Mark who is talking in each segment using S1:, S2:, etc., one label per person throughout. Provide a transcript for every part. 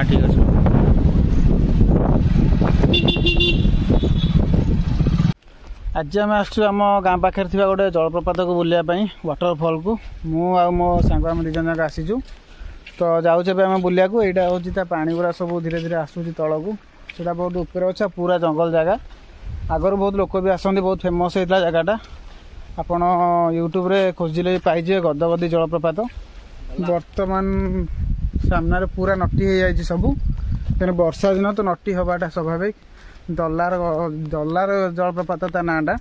S1: ठीक अच्छे आज आम आम गाँ पाखे गोटे जलप्रपात को बुलायापी वाटरफल को मु मो सांग आम दिजन जाक आसीचु तो जाऊे आम बुलिया को यहाँ हूँ पानी गुड़ा सब धीरे धीरे आसूँ तल को सीटा बहुत ऊपर अच्छा पूरा जंगल जगह आगर बहुत लोक भी आसती बहुत फेमस होता जगहटा आपण यूट्यूब रे खोजिले पाइजे गदगदी जलप्रपात वर्तमान सामने पूरा नटी हो जाए सबू तेना वर्षा दिन तो नटी हवाटा स्वाभाविक डलार डलार जलप्रपात ता नाटा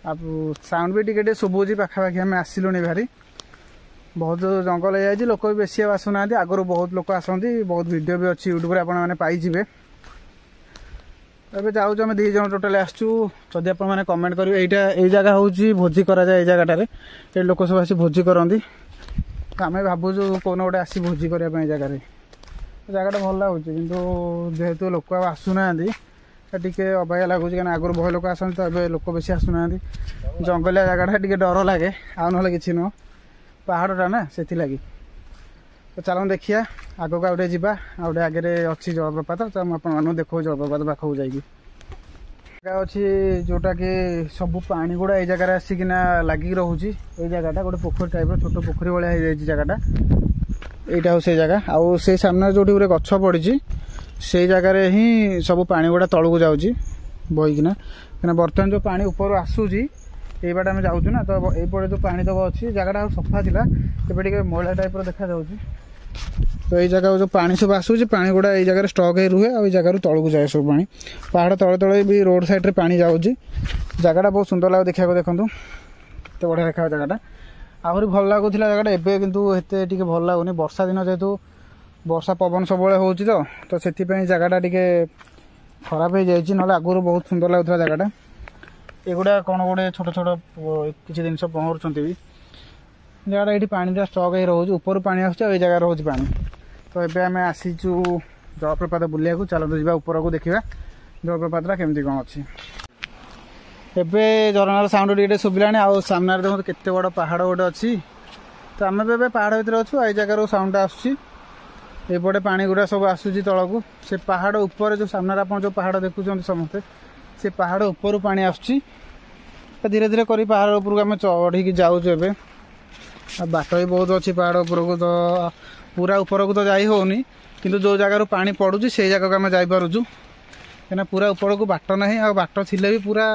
S1: अब साउंड भी टिके शुभुची पाखापाखि आम आसिलुनी भारी बहुत जंगल हो जाए लोक भी बेसी आसुना आगुरी बहुत लोक आसती बहुत वीडियो भी अच्छी यूट्यूब रे आपने पाइबे एबे जाऊँ आम दीज टोटाल आसचु जदि आप कमेंट करेंगे यही जगह हूँ भोजी करा जाए जगह ये लोक सब आसी भोजी करती आम भावुँ कौन गोटे आसी भोजी करने जगह जगह भल लगुच कि जेहेतु लोक आसुना टे अबाया लगुच कहीं आगुरी बहुत लोक आसती तो ये लोक बेसी आसुना जंगलिया जगह टे डर लगे आउ ना कि नुह पहाड़टा ना से लगी तो चलो देखिया आग को आउटे जावा आउटे आगे अच्छी जलप्रपात तो मुझे देखो जलप्रपात पाखक जाइए जगह अच्छी जोटा कि सब पानी गुड़ा ये जगह आसिकिना लगिक रोचे ये जगहटा गोटे पोखरी टाइप छोट पोखरी भाया हो जगहटा यहाँ हूँ से जगह आउ से सामने जो गछ पड़ी से जगार ही सब पानी गुड़ा तलू जाऊँगी बहीकिना कहीं बर्तमान जो पानी ऊपर आसूसी ये बाट आम जाऊँ ना तो ये जो पानी तक अच्छी जगहटा सफा था एवं मैला टाइप देखा तो ये जगह जो पानी सब आसूसी पानी गुड़ा ये जगह स्टक हो रुहे और जगह तलू जाए सब पानी पहाड़ तले तले भी रोड साइड रे पानी जाऊँगी जगहटा बहुत सुंदर लगे देखा देखूँ तो बढ़िया देखा जगहटा आहरी भल लगुला जगहटा एवं कितु एत भल लगुनि वर्षा दिन जेहेतु वर्षा पवन सब तो से जगहटा टी खराब हो जाए ना आगुरी बहुत सुंदर लगुला जगहटा एगुड़ा कौन गोटे छोट छोट किसी जिन पहरुंट भी जगह ये पानी स्टक हो रोचे ऊपर पानी आस जगह रोचे पानी तो ये आम आसीचु जलप्रपात बुलिया को चलते जावा ऊपर को देखा जलप्रपातटा केमती कौन अच्छी एबे झरणार साउंड टे शुभिला आउ सामने देखो केते बड़ पहाड़ गोटे अच्छी तो आम भी पहाड़ भर अच्छु ये जगार साउंड आसपटे पानी गुड़ा सब आसूसी तल को से पहाड़ ऊपर जो सामने आप जो पहाड़ देखुं समस्ते से पहाड़ ऊपर पानी आसुची धीरे धीरे कर पहाड़ उपरको आम चढ़ी जाऊँ एवं बाट भी बहुत अच्छी पहाड़ उपरको तो पूरा उपरको तो जाई होनी किंतु जो जगार पानी पड़ू से जगह को आम जापरुचु कहीं पूरा उपरको बाट ना आ बाट थिले भी पूरा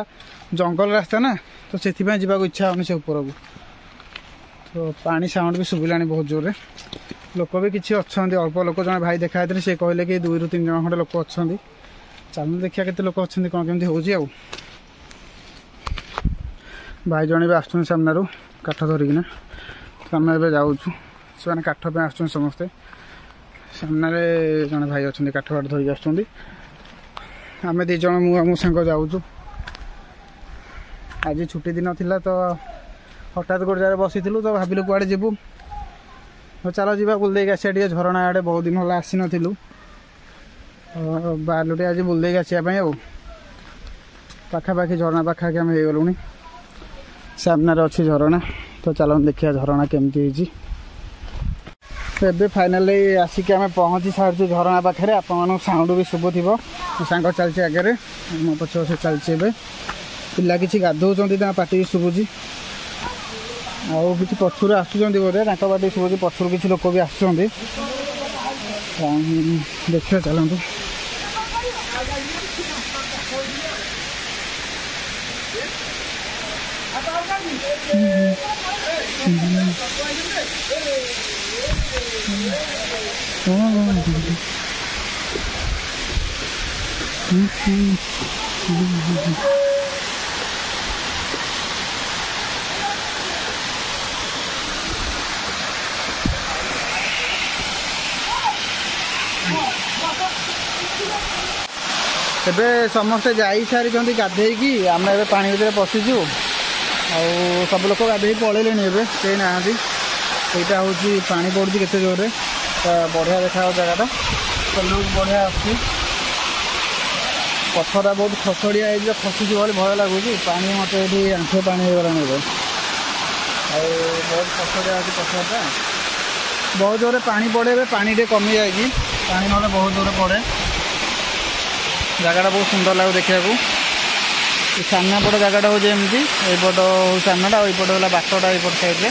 S1: जंगल रास्ता ना तो से जावाक इच्छा होनी से उपरको तो पानी साउंड भी शुभिला बहुत जोर लोक भी किसी अच्छा अल्प लोक जो भाई देखा से कहले कि 2 ରୁ 3 जन खंडे लोक अच्छा चल देखिए केते लोक अच्छा कौन केमती हो भाई जड़े भी आसुन सामने काठ धरिकिना आम ए जाऊँ से काठ पे आस समस्ते सामने जड़े भाई अच्छा काठ फाठ धरिक आस आम 2 जन मो सांग जाऊँ आज छुट्टी दिन थिला तो हठात गोटे जगह बसी तो भाविलु कुआड़े जीवु तो चलो जा बुलदे आसिया टे झरणा आड़े बहुत दिन है आसी नथिलु बाहर टे आज बुलदे आसापी आ पाखापाखि झरणा पाखापाखि आम हो गलुणी सामने अच्छी झरणा तो चलो देखिए झरणा केमती होती फाइनाली आसिक आम पहुँची सारी झरणा पाखे आप साउंड भी शुभु थी सांग चलती आगे मो पछ से चलती पिला कि गाधौं पार्टी भी शुभुची आउ कि पछुर आसुँच बोधे पार्टी शुभुची पछुर किसी लोक भी आस देखिए चलतु एबे समस्ते जाई सारी गाधे कि आम ए पानी भर पशिचु सब लोग गाधे पलैले कहीं ना यहाँ हूँ पानी पड़ती केते जोर बढ़िया देखा जगहटा लुक बढ़िया पथरा बहुत खसड़िया खसुची भाई भय लगुच पानी मत ये आंठे पानी हो गला बहुत खसड़िया अच्छी पथरटा बहुत जोर पानी पड़े पानी टे कमी जाएगी पानी ना बहुत दूर पड़े जगटा बहुत सुंदर लगे देखा सामना पट जगटा हूँ एमती यपट सामनाटा यपट है बाटटा यपट साइड्रे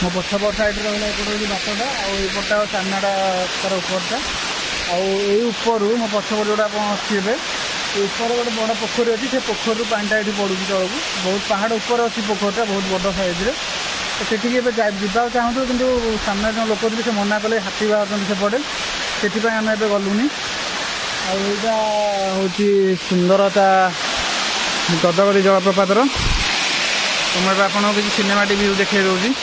S1: मो पछपट साइड्रे रहा यपट हूँ बाटटा आईपटा सामनाटा तार उपरटा आपर मो पछपट जोटा अच्छी ऊपर गोटे बड़ पोखरी अच्छी से पोखर पानीटा ये पड़ू तौक बहुत पहाड़ ऊपर अच्छी पोखरटा बहुत बड़ साइज्रे तो से जावाक चाहूँ कि सामने जो लोक थे मना कले हाथी बाहर सेपटे से आम ए गलुनी आईटा हूँ सुंदरता गदगदी जलप्रपातर तो मुझे आपको किसी सिनेमाटिक व्यू देखा दूसरी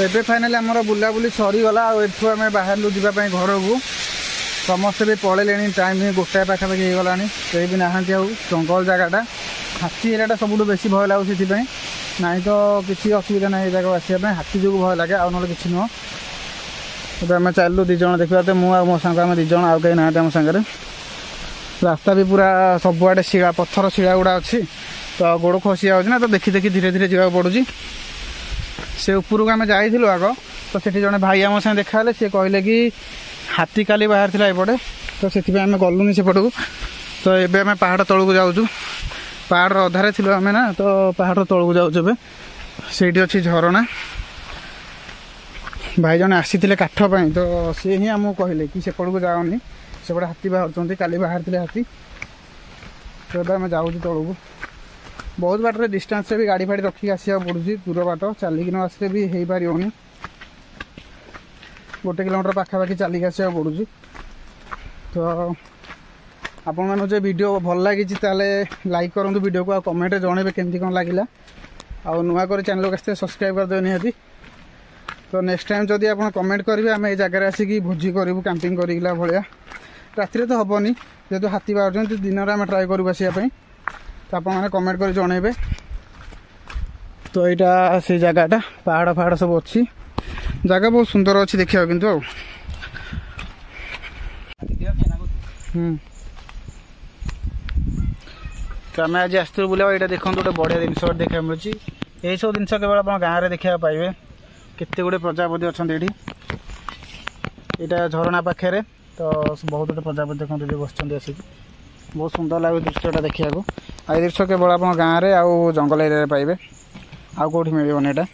S1: तो ये फाइनाली आमर बुलाबुली सरीगला आठू आम बाहर जावाई घर को समस्ते भी पलैले टाइम भी गोटाए पाखापाखि हो गला कहीं भी नहांती जंगल जगटा हाथी एरिया सब बेसी भय लगुच से ना तो किसी असुविधा ना ये जगह आसापी हाथी जो भय लगे आउ ना कि नुह तो आम चलू दिज देखा मुझे मो सांग आम दिज आउ कहीं ना आम सागर रास्ता भी पूरा सबुआडे शिला पत्थर शिला गुड़ा अच्छी तो गोड़ खसी जाऊँ ना तो देखी देखी धीरे धीरे जावाक पड़ुची से उपरको आम जाइलु आग तो से जड़े भाई आम साथ देखा सी कहले कि हाथी काली बाहर था एपटे तो से आम गलुनी सेपट को तो ये आम पहाड़ तौक जाऊँ पहाड़ अधारे थी आम ना तो पहाड़ तौक जाऊँ से अच्छी झरणा भाई जन आसी काठपाई तो सी ही आमको कहले कि सेपट को जाओनी सेपटे हाथी बाहर काली बाहर थे हाथी तो आम जाऊँ तौक बहुत बाटर डिस्टेंस भी गाड़ी फाड़ी रखिक आसा पड़ू दूर बाट चलिक आसले भी हो पार गोटे किलोमीटर पाखापाखि चलिक आसा पड़ू तो आपण मैंने जो वीडियो भल लगी लाइक करूँ वीडियो को कमेंट जनइबे केमती कौन लगे आउ नुआ कर चैनल को आसते सब्सक्राइब करदे निहाती तो नेक्स्ट टाइम जदि आप कमेंट करेंगे आम ये जगह आसिक भोजी करूँ कैंपिंग करा भाया राति तो हेनी जेहतु हाथी बाहर दिन में आम ट्राए करूँ आसापी तो आप कमेंट कर जनइबे तो यहाँ से जगहटा पहाड़ पहाड़ सब अच्छी जगह बहुत सुंदर अच्छी देखा किंतु तो आम आज आसू बुला यहाँ देखो गोटे बढ़िया जिन देखा मिलूँ यही सब जिन केवल आप गाँव में देखा पाइबे केते गुड़े प्रजापति अच्छा यहाँ झरणा पाखे तो बहुत गुटे प्रजापति देखते बस आसिक बहुत सुंदर लगे दृश्यटा देखा ये दृश्य केवल आप गाँव में आउ जंगल एरिया पाइबे आउ कौटी मिलने यहाँ